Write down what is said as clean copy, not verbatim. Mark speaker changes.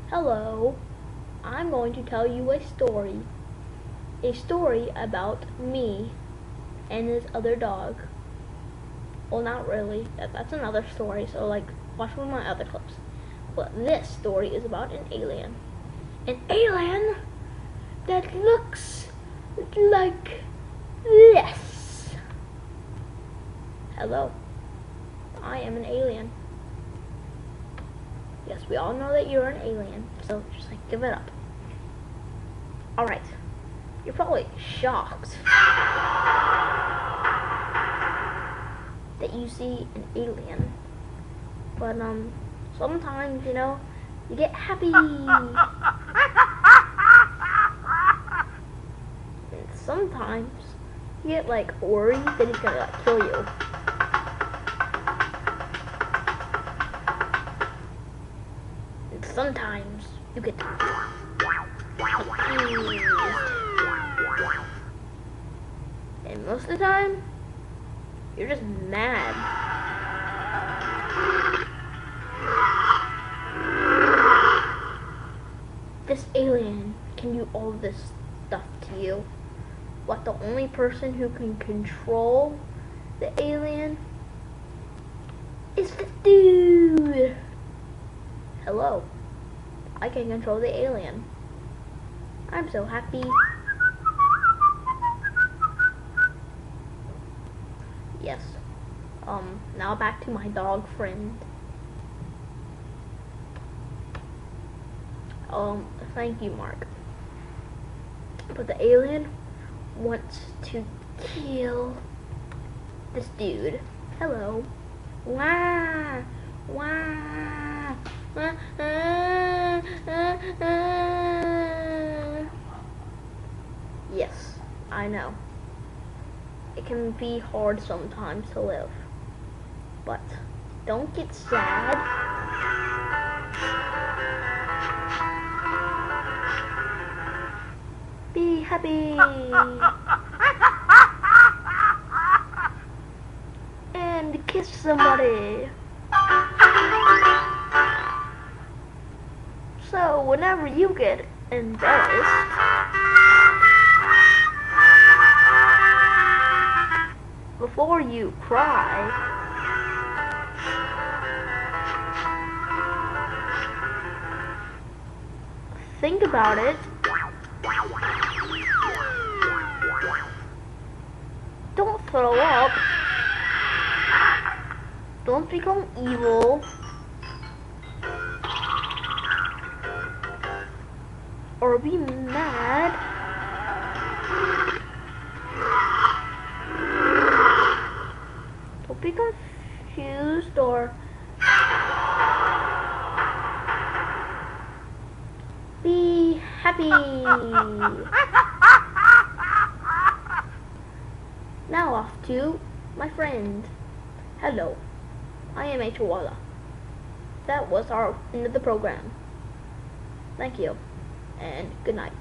Speaker 1: Hello, I'm going to tell you a story. A story about me and this other dog. Well, not really. That's another story, so watch one of my other clips. But this story is about an alien. An alien that looks like this. Hello, I am an alien. Yes, we all know that you're an alien, so just give it up. Alright, you're probably shocked that you see an alien, but sometimes, you get happy, and sometimes you get worried that he's gonna kill you. And sometimes you get confused. And most of the time, you're just mad. This alien can do all this stuff to you. But the only person who can control the alien is the dude. Hello, I can control the alien. I'm so happy. Yes. Now back to my dog friend. Thank you, Mark. But the alien wants to kill this dude. Hello. Wah! Wah! Yes, I know. It can be hard sometimes to live. But don't get sad. Be happy. And kiss somebody. So whenever you get embarrassed, before you cry, think about it. Don't throw up. Don't become evil. Or be mad. Don't be confused or be happy. Now off to my friend. Hello, I am a Chihuahua. That was our end of the program. Thank you, and good night.